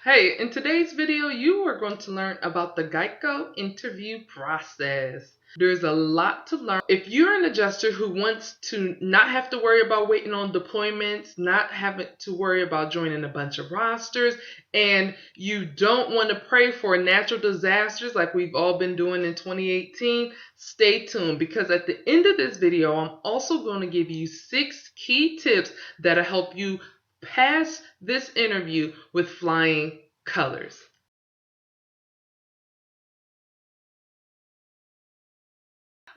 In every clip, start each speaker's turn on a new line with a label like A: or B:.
A: Hey, in today's video, you are going to learn about the GEICO interview process. There's a lot to learn. If you're an adjuster who wants to not have to worry about waiting on deployments, not having to worry about joining a bunch of rosters, and you don't want to pray for natural disasters like we've all been doing in 2018, stay tuned because at the end of this video, I'm also going to give you 6 key tips that'll help you pass this interview with flying colors.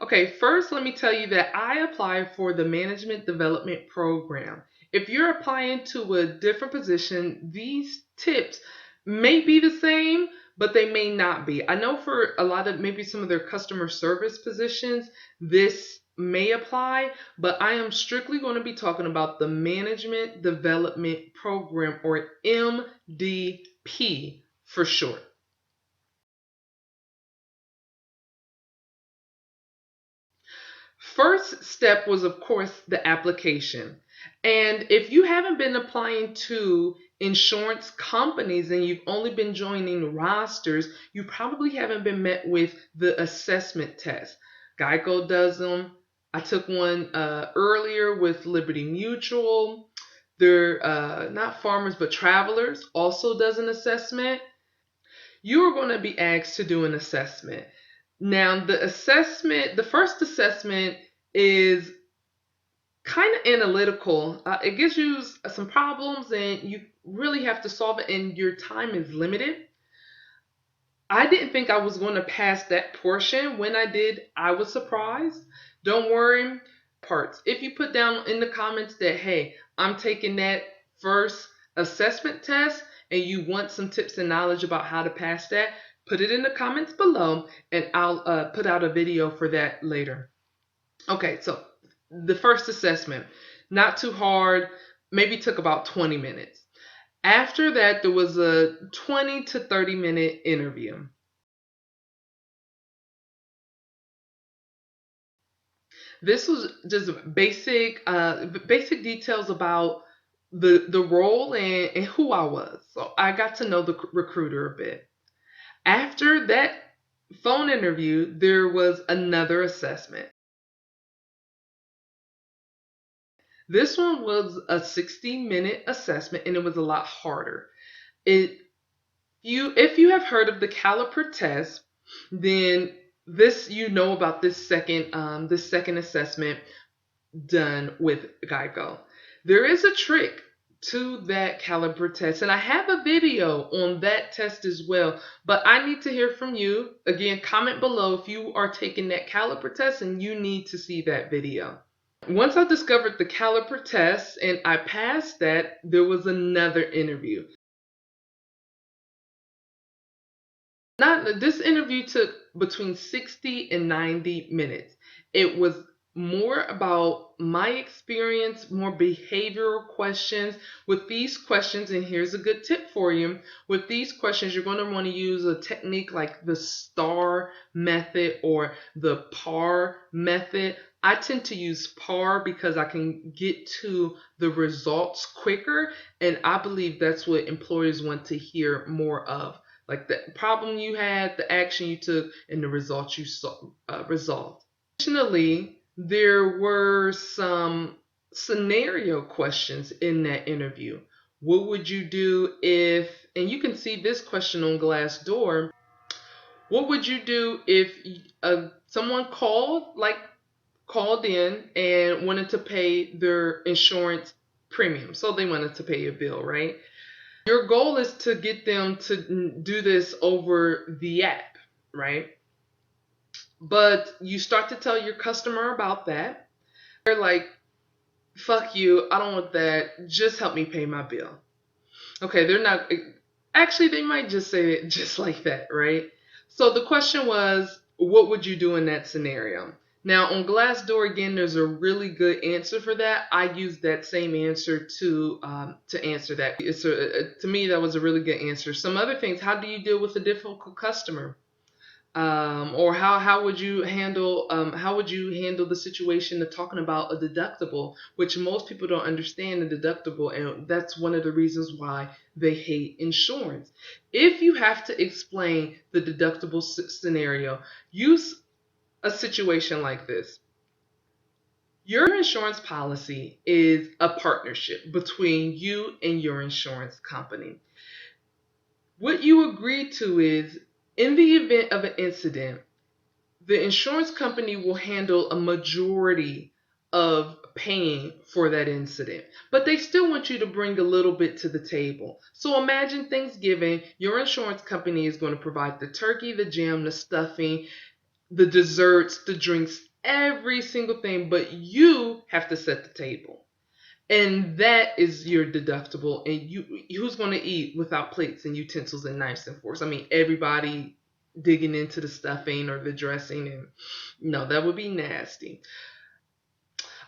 A: Okay, first let me tell you that I applied for the Management Development Program. If you're applying to a different position, these tips may be the same, but they may not be. I know for a lot of maybe some of their customer service positions, this may apply, but I am strictly going to be talking about the Management Development Program, or MDP for short. First step was, of course, the application. And if you haven't been applying to insurance companies and you've only been joining rosters, you probably haven't been met with the assessment test. GEICO does them. I took one earlier with Liberty Mutual. They're not Farmers, but Travelers also does an assessment. You are going to be asked to do an assessment. Now, the first assessment is kind of analytical. It gives you some problems and you really have to solve it, and your time is limited. I didn't think I was going to pass that portion. When I did, I was surprised. Don't worry, parts. If you put down in the comments that, hey, I'm taking that first assessment test and you want some tips and knowledge about how to pass that, put it in the comments below and I'll put out a video for that later. Okay, so the first assessment, not too hard, maybe took about 20 minutes. After that, there was a 20 to 30 minute interview. This was just basic details about the role and who I was. So I got to know the recruiter a bit. After that phone interview, there was another assessment. This one was a 60-minute assessment and it was a lot harder. If you have heard of the Caliper Test, then you know about this second assessment done with GEICO. There is a trick to that Caliper Test, and I have a video on that test as well, but I need to hear from you. Again, comment below if you are taking that Caliper Test and you need to see that video. Once I discovered the Caliper Test and I passed that, there was another interview. This interview took between 60 and 90 minutes. It was more about my experience, more behavioral questions. With these questions, and here's a good tip for you, with these questions, you're going to want to use a technique like the STAR method or the PAR method. I tend to use PAR because I can get to the results quicker, and I believe that's what employers want to hear more of. Like the problem you had, the action you took, and the results you resolved. Additionally, there were some scenario questions in that interview. What would you do if, and you can see this question on Glassdoor, what would you do if someone called in and wanted to pay their insurance premium? So they wanted to pay a bill, right? Your goal is to get them to do this over the app, right? But you start to tell your customer about that. They're like, fuck you, I don't want that, just help me pay my bill. Okay, they might just say it just like that, right? So the question was, what would you do in that scenario? Now on Glassdoor, again, there's a really good answer for that. I used that same answer to answer that. To me, that was a really good answer. Some other things, how do you deal with a difficult customer? Or how would you handle the situation of talking about a deductible, which most people don't understand the deductible, and that's one of the reasons why they hate insurance. If you have to explain the deductible scenario, use a situation like this. Your insurance policy is a partnership between you and your insurance company. What you agree to is, in the event of an incident, the insurance company will handle a majority of paying for that incident, but they still want you to bring a little bit to the table. So imagine Thanksgiving, your insurance company is going to provide the turkey, the jam, the stuffing, the desserts, the drinks, every single thing, but you have to set the table. And that is your deductible. And who's going to eat without plates and utensils and knives and forks? I mean, everybody digging into the stuffing or the dressing, and no, that would be nasty.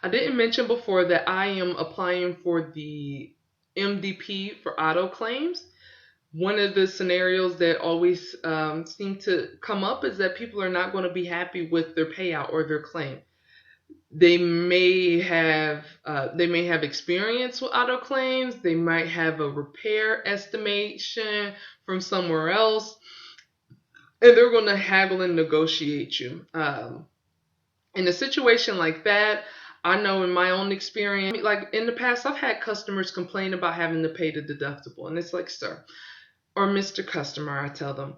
A: I didn't mention before that I am applying for the MDP for auto claims. One of the scenarios that always seem to come up is that people are not going to be happy with their payout or their claim. They may have experience with auto claims. They might have a repair estimation from somewhere else, and they're going to haggle and negotiate you. In a situation like that, I know in my own experience, like in the past, I've had customers complain about having to pay the deductible, and it's like, sir or Mr. Customer, I tell them,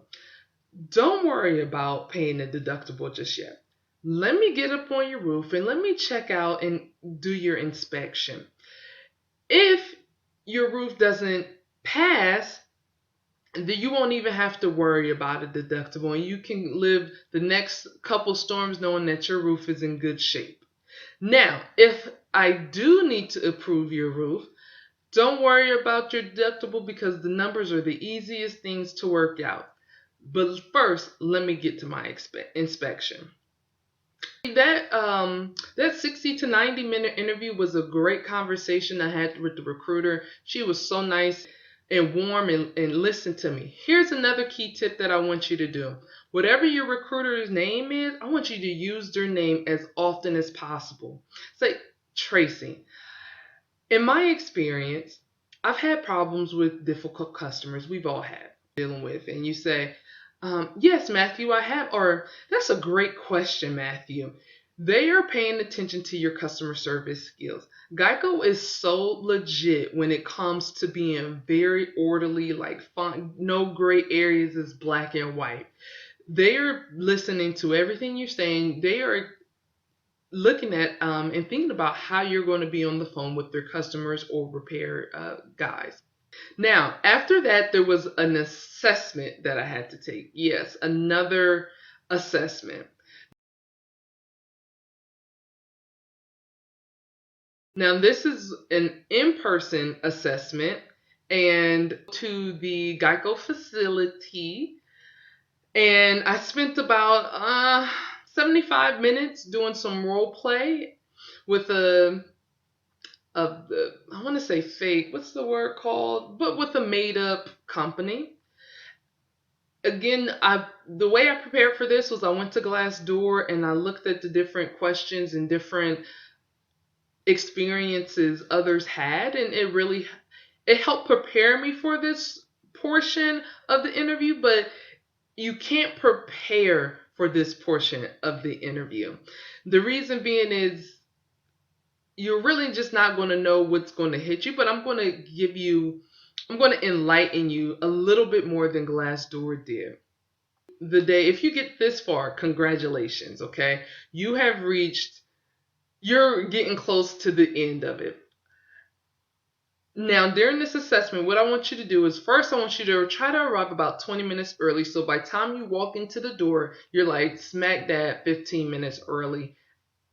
A: don't worry about paying the deductible just yet. Let me get up on your roof and let me check out and do your inspection. If your roof doesn't pass, then you won't even have to worry about a deductible, and you can live the next couple storms knowing that your roof is in good shape. Now, if I do need to approve your roof, don't worry about your deductible because the numbers are the easiest things to work out. But first, let me get to my inspection. That 60 to 90-minute interview was a great conversation I had with the recruiter. She was so nice and warm and listened to me. Here's another key tip that I want you to do. Whatever your recruiter's name is, I want you to use their name as often as possible. Say, Tracy. In my experience, I've had problems with difficult customers. We've all had dealing with, and you say, yes, Matthew, I have. Or, that's a great question, Matthew. They are paying attention to your customer service skills. GEICO is so legit when it comes to being very orderly, like no gray areas, is black and white. They are listening to everything you're saying. They are looking at and thinking about how you're going to be on the phone with their customers or repair guys. Now, after that, there was an assessment that I had to take. Yes, another assessment. Now, this is an in-person assessment and to the GEICO facility. And I spent about 75 minutes doing some role play with I want to say fake, what's the word called? But with a made up company. Again, the way I prepared for this was I went to Glassdoor and I looked at the different questions and different experiences others had, and it helped prepare me for this portion of the interview, but you can't prepare for this portion of the interview. The reason being is you're really just not going to know what's going to hit you, but I'm going to enlighten you a little bit more than Glassdoor did. If you get this far, congratulations, okay? You're getting close to the end of it. Now, during this assessment, what I want you to do is first I want you to try to arrive about 20 minutes early. So by the time you walk into the door, you're like smack dab 15 minutes early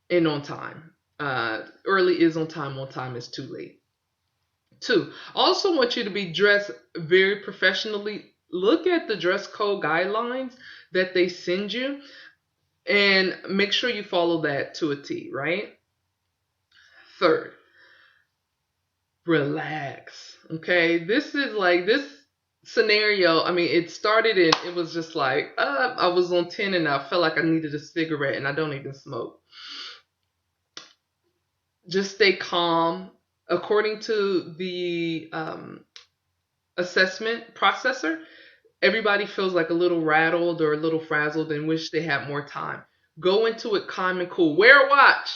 A: and on time. Early is on time is too late. 2, I also want you to be dressed very professionally. Look at the dress code guidelines that they send you and make sure you follow that to a T, right? 3rd, relax. Okay, this scenario, I mean, it started and it was just like, I was on 10 and I felt like I needed a cigarette and I don't even smoke. Just stay calm. According to the assessment processor, everybody feels like a little rattled or a little frazzled and wish they had more time. Go into it calm and cool. Wear a watch.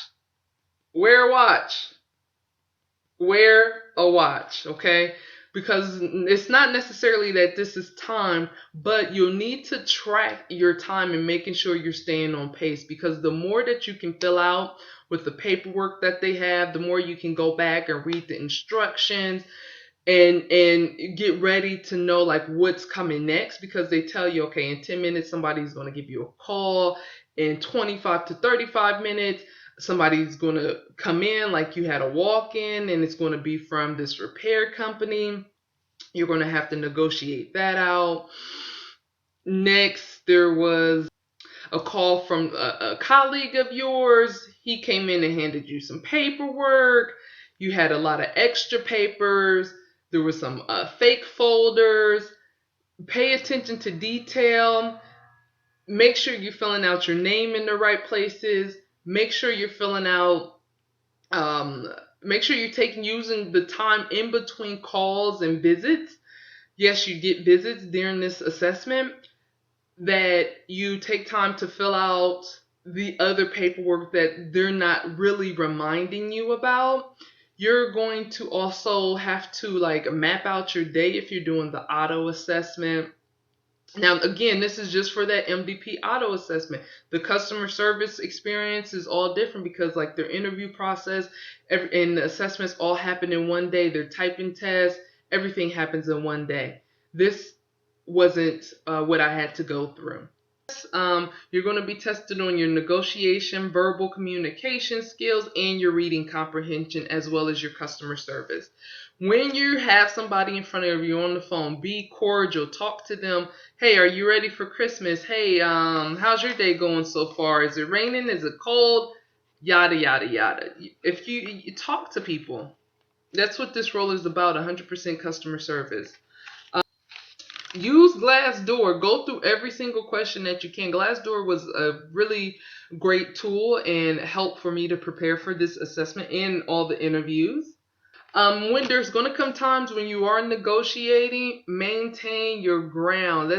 A: Wear a watch. Wear a watch, okay? Because it's not necessarily that this is time, but you'll need to track your time and making sure you're staying on pace, because the more that you can fill out with the paperwork that they have, the more you can go back and read the instructions and get ready to know like what's coming next, because they tell you, okay, in 10 minutes somebody's going to give you a call, in 25 to 35 minutes somebody's going to come in, like you had a walk-in, and it's going to be from this repair company. You're going to have to negotiate that out. Next, there was a call from a colleague of yours. He came in and handed you some paperwork. You had a lot of extra papers. There were some fake folders. Pay attention to detail. Make sure you're filling out your name in the right places. Make sure you're filling out, make sure you're using the time in between calls and visits. Yes, you get visits during this assessment, that you take time to fill out the other paperwork that they're not really reminding you about. You're going to also have to like map out your day if you're doing the auto assessment. Now, again, this is just for that MVP auto assessment. The customer service experience is all different because like their interview process and the assessments all happen in one day. Their typing test, everything happens in one day. This wasn't what I had to go through. You're going to be tested on your negotiation, verbal communication skills, and your reading comprehension, as well as your customer service. When you have somebody in front of you on the phone, be cordial. Talk to them. Hey, are you ready for Christmas? Hey, how's your day going so far? Is it raining? Is it cold? Yada, yada, yada. If you talk to people, that's what this role is about, 100% customer service. Use Glassdoor. Go through every single question that you can. Glassdoor was a really great tool and help for me to prepare for this assessment and all the interviews. When there's going to come times when you are negotiating, maintain your ground.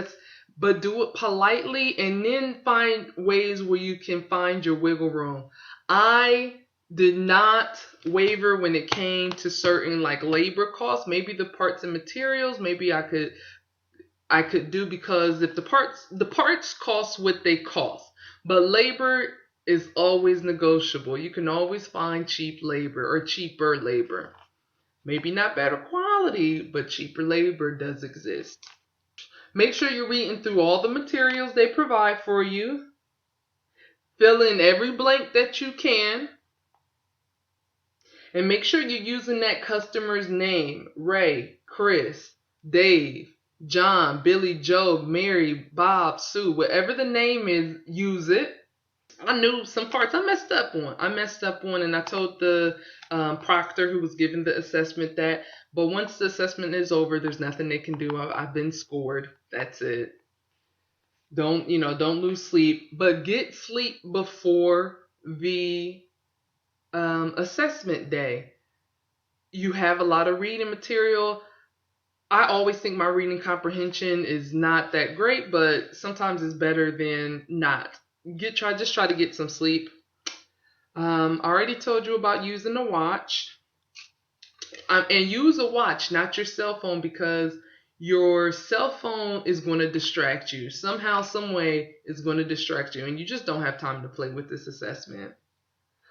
A: But do it politely, and then find ways where you can find your wiggle room. I did not waver when it came to certain like labor costs. Maybe the parts and materials, maybe I could do, because if the parts cost what they cost, but labor is always negotiable. You can always find cheap labor or cheaper labor. Maybe not better quality, but cheaper labor does exist. Make sure you're reading through all the materials they provide for you. Fill in every blank that you can. And make sure you're using that customer's name: Ray, Chris, Dave, John, Billy, Joe, Mary, Bob, Sue. Whatever the name is, use it. I knew some parts I messed up on, and I told the proctor who was giving the assessment that. But once the assessment is over, there's nothing they can do. I've been scored. That's it. Don't lose sleep, but get sleep before the assessment day. You have a lot of reading material. I always think my reading comprehension is not that great, but sometimes it's better than not. Just try to get some sleep. I already told you about using a watch. And use a watch, not your cell phone, because your cell phone is going to distract you. Somehow, some way, it's going to distract you, and you just don't have time to play with this assessment.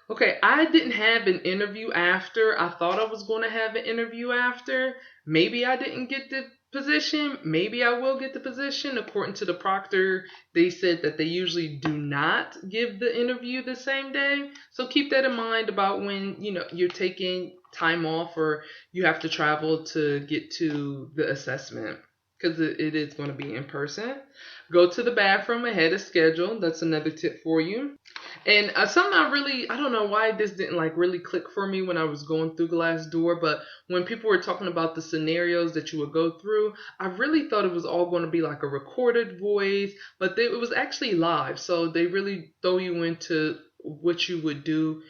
A: Okay, I didn't have an interview after. I thought I was going to have an interview after. Maybe I didn't get the position. Maybe I will get the position. According to the proctor, they said that they usually do not give the interview the same day. So keep that in mind about when, you're taking time off or you have to travel to get to the assessment. because it is going to be in person. Go to the bathroom ahead of schedule. That's another tip for you. And something I don't know why this didn't like really click for me when I was going through Glassdoor, but when people were talking about the scenarios that you would go through, I really thought it was all going to be like a recorded voice, but it was actually live. So they really throw you into what you would do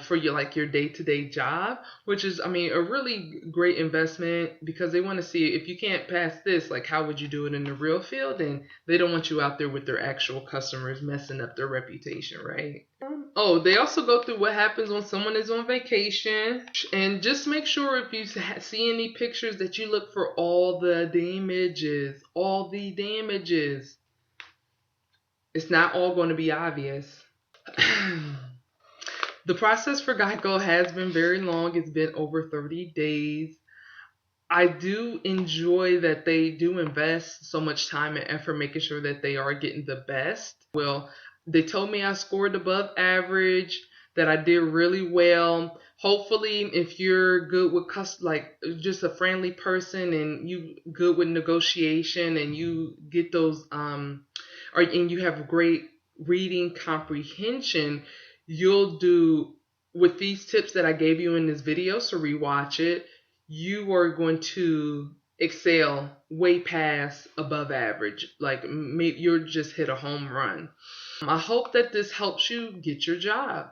A: for your day-to-day job, which is, I mean, a really great investment because they want to see if you can't pass this, like how would you do it in the real field? And they don't want you out there with their actual customers messing up their reputation, right? Oh, they also go through what happens when someone is on vacation. And just make sure if you see any pictures that you look for all the damages. All the damages. It's not all going to be obvious. The process for GEICO has been very long. It's been over 30 days. I do enjoy that they do invest so much time and effort making sure that they are getting the best. Well, they told me I scored above average, that I did really well. Hopefully, if you're good with like just a friendly person and you good with negotiation and you get those and you have great reading comprehension, you'll do with these tips that I gave you in this video. So rewatch it. You are going to excel way past above average. Like maybe you'll just hit a home run. I hope that this helps you get your job.